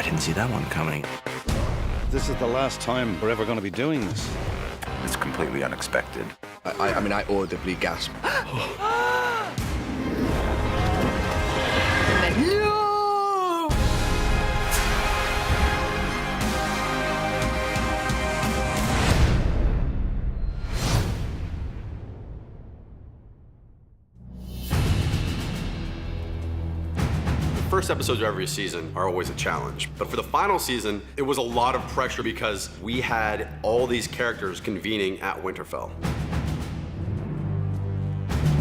I didn't see that one coming. This is the last time we're ever going to be doing this. It's completely unexpected. I mean, I audibly gasped. First episodes of every season are always a challenge. But for the final season, it was a lot of pressure because we had all these characters convening at Winterfell.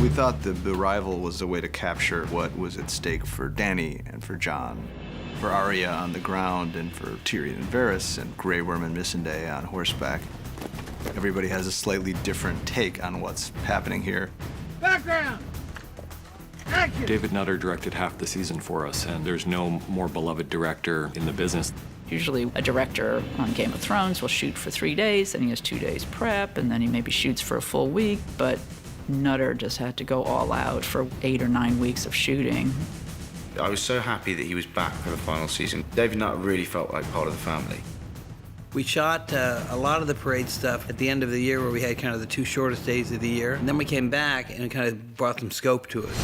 We thought the arrival was a way to capture what was at stake for Dany and for Jon, for Arya on the ground, and for Tyrion and Varys, and Grey Worm and Missandei on horseback. Everybody has a slightly different take on what's happening here. Background! Action! David Nutter directed half the season for us, and there's no more beloved director in the business. Usually a director on Game of Thrones will shoot for 3 days, then he has 2 days prep, and then he maybe shoots for a full week, but Nutter just had to go all out for 8 or 9 weeks of shooting. I was so happy that he was back for the final season. David Nutter really felt like part of the family. We shot a lot of the parade stuff at the end of the year where we had kind of the 2 shortest days of the year. And then we came back and it kind of brought some scope to it.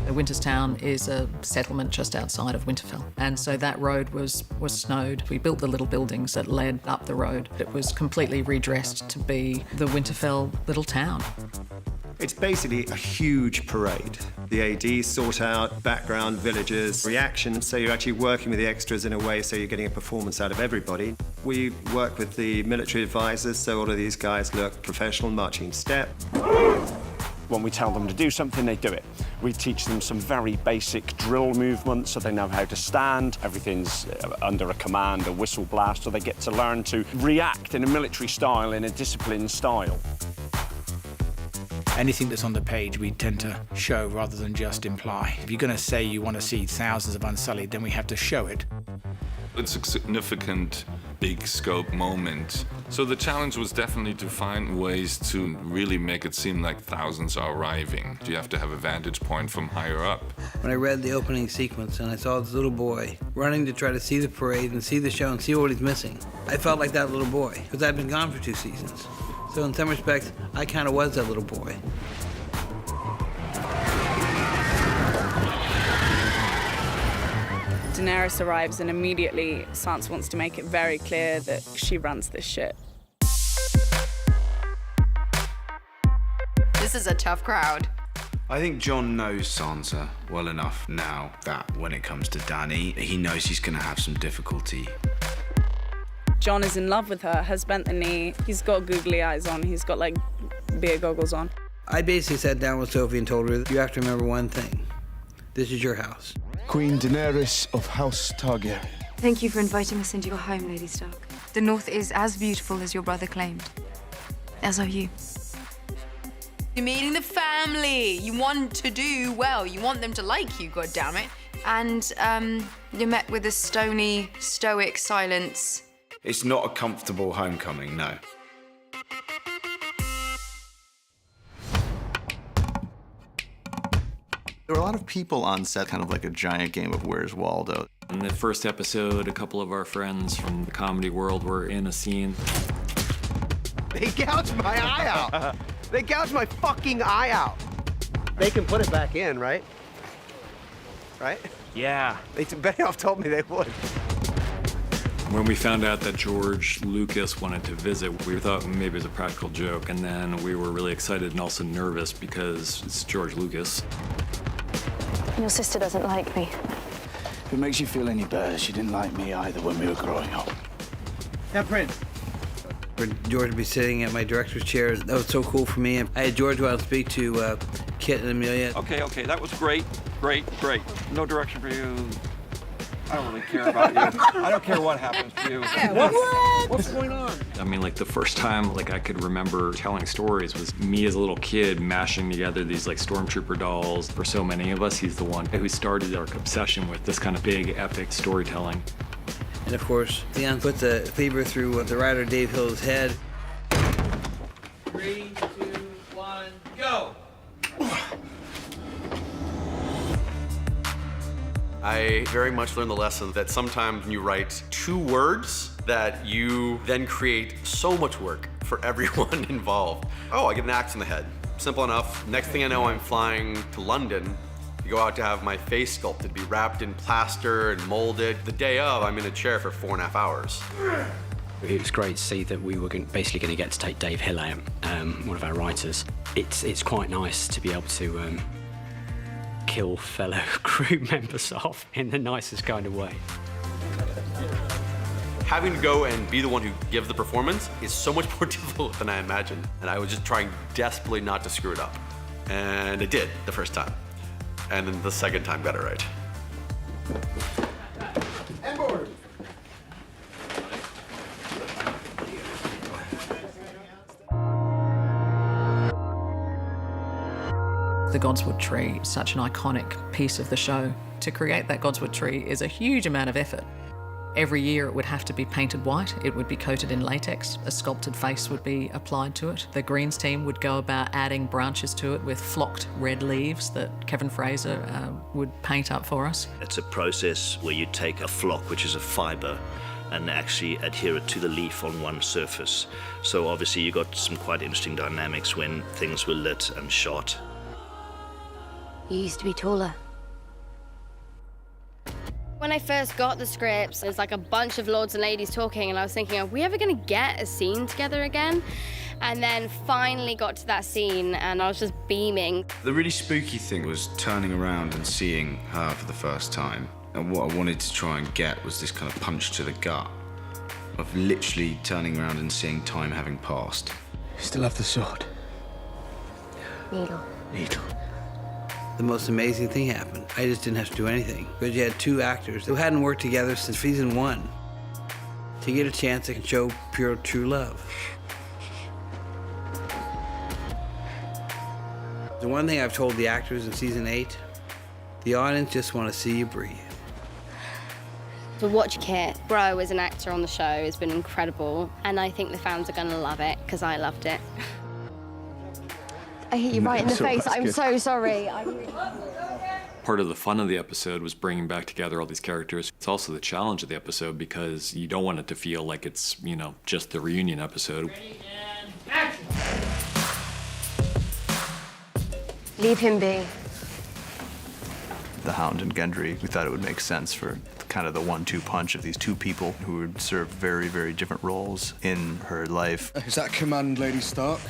Winterstown is a settlement just outside of Winterfell, and so that road was snowed. We built the little buildings that led up the road. It was completely redressed to be the Winterfell little town. It's basically a huge parade. The ADs sort out background, villagers, reactions, so you're actually working with the extras in a way so you're getting a performance out of everybody. We work with the military advisors, so all of these guys look professional, marching step. When we tell them to do something, they do it. We teach them some very basic drill movements so they know how to stand. Everything's under a command, a whistle blast, so they get to learn to react in a military style, in a disciplined style. Anything that's on the page, we tend to show rather than just imply. If you're going to say you want to see thousands of Unsullied, then we have to show it. It's a significant, big scope moment. So the challenge was definitely to find ways to really make it seem like thousands are arriving. You have to have a vantage point from higher up. When I read the opening sequence and I saw this little boy running to try to see the parade and see the show and see what he's missing, I felt like that little boy, because I'd been gone for 2 seasons. So in some respects, I kind of was that little boy. Daenerys arrives and immediately Sansa wants to make it very clear that she runs this shit. This is a tough crowd. I think Jon knows Sansa well enough now that when it comes to Dany, he knows he's going to have some difficulty. Jon is in love with her, has bent the knee, he's got googly eyes on, he's got like beer goggles on. I basically sat down with Sophie and told her, you have to remember one thing. This is your house. Queen Daenerys of House Targaryen. Thank you for inviting us into your home, Lady Stark. The North is as beautiful as your brother claimed. As are you. You're meeting the family. You want to do well. You want them to like you, goddammit. And you're met with a stony, stoic silence. It's not a comfortable homecoming, no. There were a lot of people on set, kind of like a giant game of Where's Waldo. In the first episode, a couple of our friends from the comedy world were in a scene. They gouged my eye out. They gouged my fucking eye out. They can put it back in, right? Right? Yeah. Benioff told me they would. When we found out that George Lucas wanted to visit, we thought maybe it was a practical joke, and then we were really excited and also nervous because it's George Lucas. Your sister doesn't like me. If it makes you feel any better, she didn't like me either when we were growing up. Yeah, Prince. For George to be sitting at my director's chair, that was so cool for me. I had George go out and speak to Kit and Amelia. Okay, that was great. No direction for you. I don't really care about you. I don't care what happens to you. Yeah, what's going on? I mean, like the first time like I could remember telling stories was me as a little kid mashing together these like stormtrooper dolls. For so many of us, he's the one who started our obsession with this kind of big epic storytelling. And of course, Theon puts a cleaver through the rider Dave Hill's head. 3, 2, 1, go! I very much learned the lesson that sometimes when you write 2 words, that you then create so much work for everyone involved. Oh, I get an axe in the head. Simple enough. Next thing I know, I'm flying to London to go out to have my face sculpted, be wrapped in plaster and molded. The day of, I'm in a chair for 4.5 hours. It was great to see that we were basically going to get to take Dave Hill out, one of our writers. It's quite nice to be able to kill fellow crew members off in the nicest kind of way. Having to go and be the one who gives the performance is so much more difficult than I imagined. And I was just trying desperately not to screw it up. And I did the first time. And then the second time got it right. And board. The Godswood tree is such an iconic piece of the show. To create that Godswood tree is a huge amount of effort. Every year it would have to be painted white, it would be coated in latex, a sculpted face would be applied to it. The greens team would go about adding branches to it with flocked red leaves that Kevin Fraser would paint up for us. It's a process where you take a flock, which is a fibre, and actually adhere it to the leaf on one surface. So obviously you got some quite interesting dynamics when things were lit and shot. You used to be taller. When I first got the scripts, there's like a bunch of lords and ladies talking, and I was thinking, are we ever going to get a scene together again? And then finally got to that scene, and I was just beaming. The really spooky thing was turning around and seeing her for the first time. And what I wanted to try and get was this kind of punch to the gut of literally turning around and seeing time having passed. You still have the sword? Needle. Needle. The most amazing thing happened. I just didn't have to do anything. Because you had 2 actors who hadn't worked together since season 1 to get a chance to show pure, true love. The one thing I've told the actors in season 8, the audience just want to see you breathe. To watch Kit grow as an actor on the show has been incredible, and I think the fans are going to love it, because I loved it. I hit you right in the face. I'm so sorry. Part of the fun of the episode was bringing back together all these characters. It's also the challenge of the episode because you don't want it to feel like it's, you know, just the reunion episode. Leave him be. The Hound and Gendry, we thought it would make sense for kind of the 1-2 punch of these 2 people who would serve very, very different roles in her life. Is that command, Lady Stark?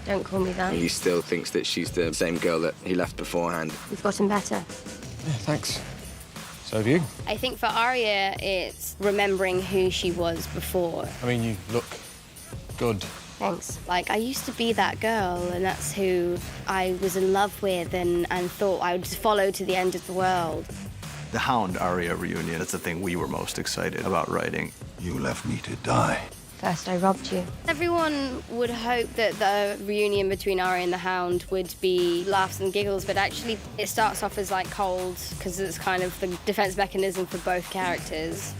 Don't call me that. He still thinks that she's the same girl that he left beforehand. We've gotten better. Yeah, thanks. So have you. I think for Arya, it's remembering who she was before. I mean, you look good. Thanks. Like, I used to be that girl, and that's who I was in love with and thought I would just follow to the end of the world. The Hound Arya reunion, that's the thing we were most excited about writing. You left me to die. First I robbed you. Everyone would hope that the reunion between Arya and the Hound would be laughs and giggles, but actually it starts off as like cold, because it's kind of the defense mechanism for both characters.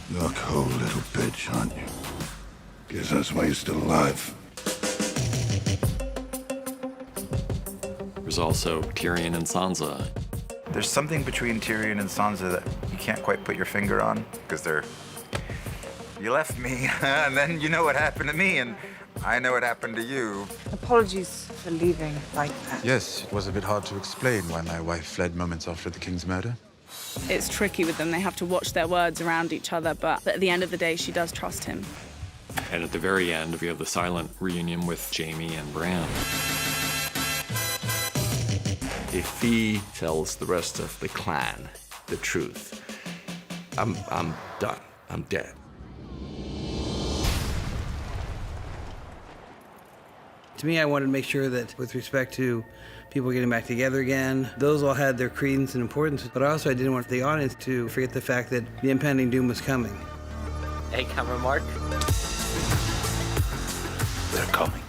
You're a cold little bitch, aren't you? Guess that's why you're still alive. There's also Tyrion and Sansa. There's something between Tyrion and Sansa that you can't quite put your finger on, because they're... You left me, and then you know what happened to me, and I know what happened to you. Apologies for leaving like that. Yes, it was a bit hard to explain why my wife fled moments after the king's murder. It's tricky with them. They have to watch their words around each other, but at the end of the day, she does trust him. And at the very end, we have the silent reunion with Jaime and Bran. If he tells the rest of the clan the truth, I'm done. I'm dead. To me, I wanted to make sure that with respect to people getting back together again, those all had their credence and importance, but also I didn't want the audience to forget the fact that the impending doom was coming. Hey, camera Mark. They're coming.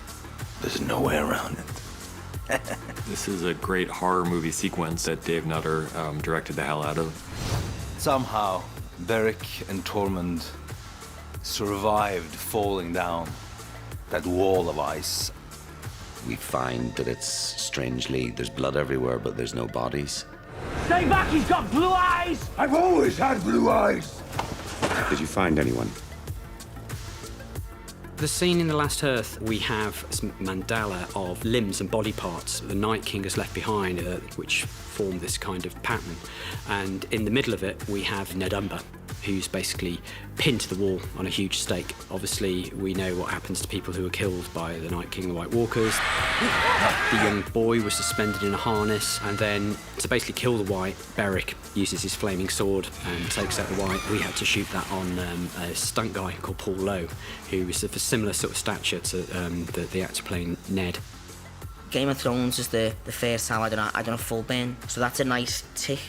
There's no way around it. This is a great horror movie sequence that Dave Nutter directed the hell out of. Somehow, Beric and Tormund survived falling down that wall of ice. We find that it's strangely, there's blood everywhere, but there's no bodies. Stay back, he's got blue eyes! I've always had blue eyes! Did you find anyone? The scene in The Last Earth, we have some mandala of limbs and body parts the Night King has left behind, which form this kind of pattern. And in the middle of it, we have Nedumber, who's basically pinned to the wall on a huge stake. Obviously, we know what happens to people who are killed by the Night King and the White Walkers. The young boy was suspended in a harness, and then to basically kill the White, Beric uses his flaming sword and takes out the White. We had to shoot that on a stunt guy called Paul Lowe, who was of a similar sort of stature to the actor playing Ned. Game of Thrones is the first time I done a full burn, so that's a nice tick.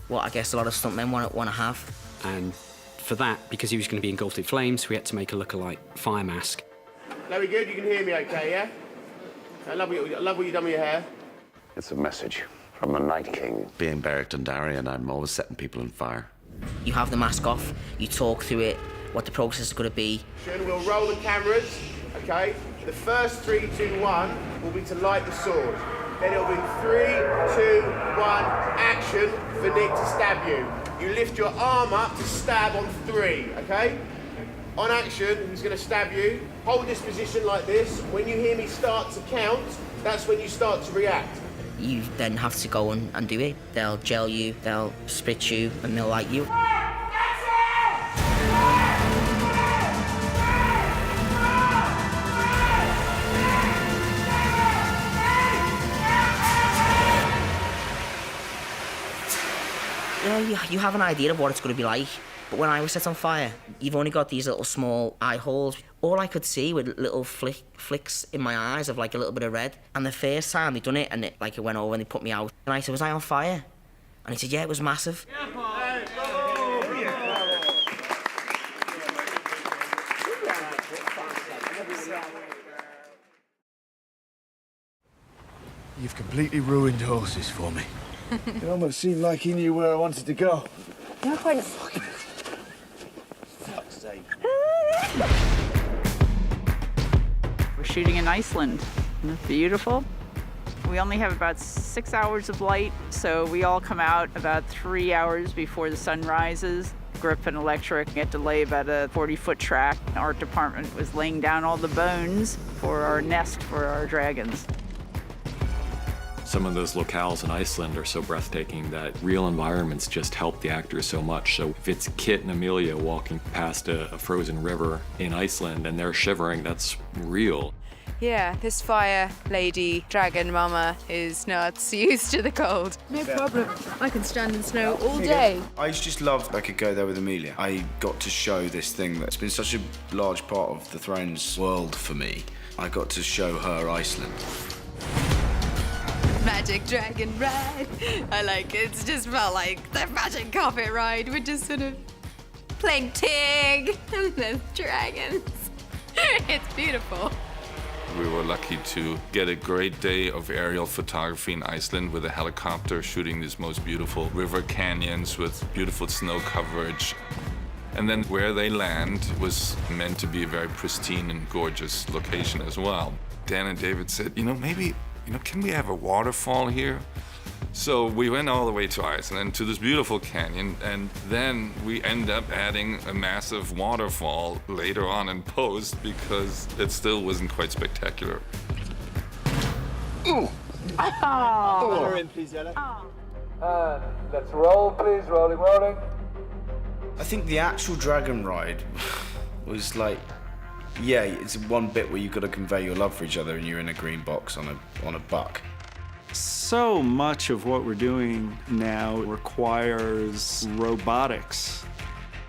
What I guess a lot of stuntmen want to have. And for that, because he was going to be engulfed in flames, we had to make a look-alike fire mask. Very good, you can hear me okay, yeah? I love what you've done with your hair. It's a message from the Night King. Being Beric Dondarrion, I'm always setting people on fire. You have the mask off, you talk through it, what the process is going to be. We'll roll the cameras, okay? The first 3, 2, 1 will be to light the sword. Then it'll be 3, 2, 1, action for Nick to stab you. You lift your arm up to stab on 3, okay? On action, he's going to stab you. Hold this position like this. When you hear me start to count, that's when you start to react. You then have to go and do it. They'll gel you, they'll spit you, and they'll light you. You have an idea of what it's going to be like, but when I was set on fire, you've only got these little small eye holes. All I could see were little flicks in my eyes of like a little bit of red. And the first time they done it, and it went over and they put me out. And I said, was I on fire? And he said, yeah, it was massive. You've completely ruined horses for me. It almost seemed like he knew where I wanted to go. You're quite... Fuck's sake. We're shooting in Iceland. Isn't it beautiful? We only have about 6 hours of light, so we all come out about 3 hours before the sun rises. Grip and Electric had to lay about a 40-foot track. Our department was laying down all the bones for our nest for our dragons. Some of those locales in Iceland are so breathtaking that real environments just help the actors so much. So if it's Kit and Amelia walking past a frozen river in Iceland and they're shivering, that's real. Yeah, this fire lady, dragon mama, is not used to the cold. No problem. I can stand in snow all day. I just loved I could go there with Amelia. I got to show this thing that's been such a large part of the Thrones world for me. I got to show her Iceland. Magic dragon ride. I like it. It's just felt like the magic carpet ride. We're just sort of playing Tig and the dragons. It's beautiful. We were lucky to get a great day of aerial photography in Iceland with a helicopter shooting these most beautiful river canyons with beautiful snow coverage. And then where they land was meant to be a very pristine and gorgeous location as well. Dan and David said, maybe can we have a waterfall here? So we went all the way to Iceland, to this beautiful canyon, and then we end up adding a massive waterfall later on in post because it still wasn't quite spectacular. Ooh. Oh. In, please, let's roll, please. Rolling. I think the actual dragon ride was like, yeah, it's one bit where you've got to convey your love for each other and you're in a green box on a buck. So much of what we're doing now requires robotics.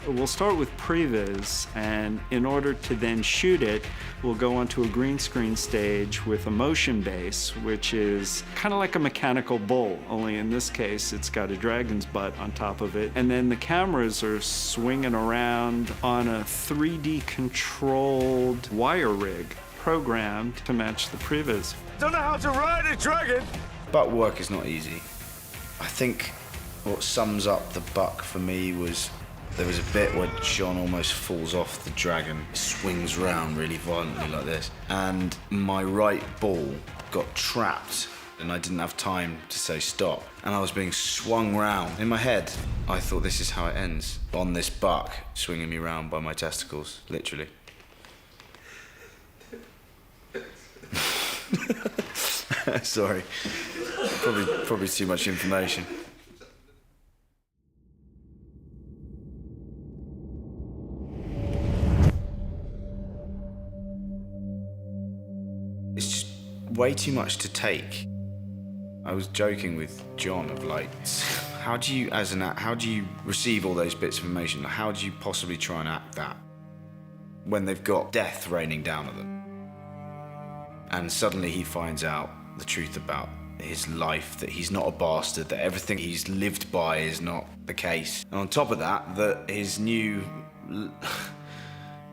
We'll start with previs, and in order to then shoot it, we'll go onto a green screen stage with a motion base, which is kind of like a mechanical bull, only in this case it's got a dragon's butt on top of it. And then the cameras are swinging around on a 3D controlled wire rig programmed to match the previs. Don't know how to ride a dragon! Buck work is not easy. I think what sums up the buck for me was there was a bit where John almost falls off the dragon, swings round really violently like this, and my right ball got trapped and I didn't have time to say stop. And I was being swung round. In my head, I thought this is how it ends. On this buck, swinging me round by my testicles, literally. Sorry. Probably too much information. It's just way too much to take. I was joking with John of like, how do you receive all those bits of information? How do you possibly try and act that when they've got death raining down on them? And suddenly he finds out the truth about his life, that he's not a bastard, that everything he's lived by is not the case. And on top of that, that his new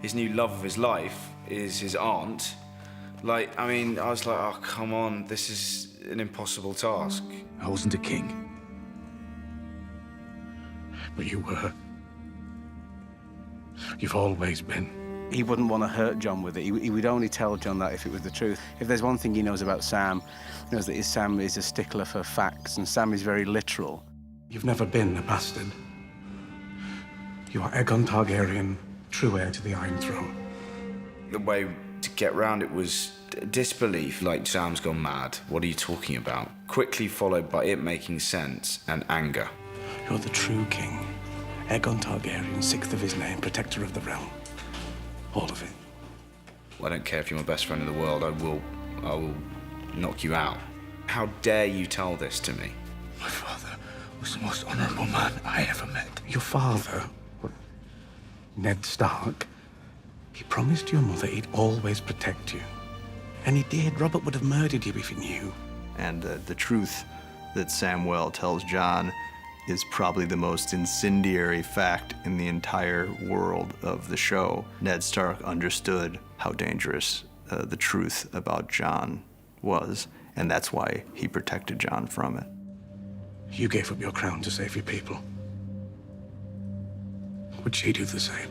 love of his life is his aunt. Like, I mean, I was like, oh, come on, this is an impossible task. I wasn't a king. But you were. You've always been. He wouldn't want to hurt John with it. He would only tell John that if it was the truth. If there's one thing he knows about Sam, he knows that Sam is a stickler for facts, and Sam is very literal. You've never been a bastard. You are Aegon Targaryen, true heir to the Iron Throne. The way to get round it was disbelief, like Sam's gone mad. What are you talking about? Quickly followed by it making sense and anger. You're the true king. Aegon Targaryen, 6th of his name, protector of the realm. All of it. I don't care if you're my best friend in the world, I will knock you out. How dare you tell this to me? My father was the most honorable man I ever met. Your father, Ned Stark, he promised your mother he'd always protect you. And he did. Robert would have murdered you if he knew. And the truth that Samwell tells John is probably the most incendiary fact in the entire world of the show. Ned Stark understood how dangerous the truth about John was, and that's why he protected John from it. You gave up your crown to save your people. Would she do the same?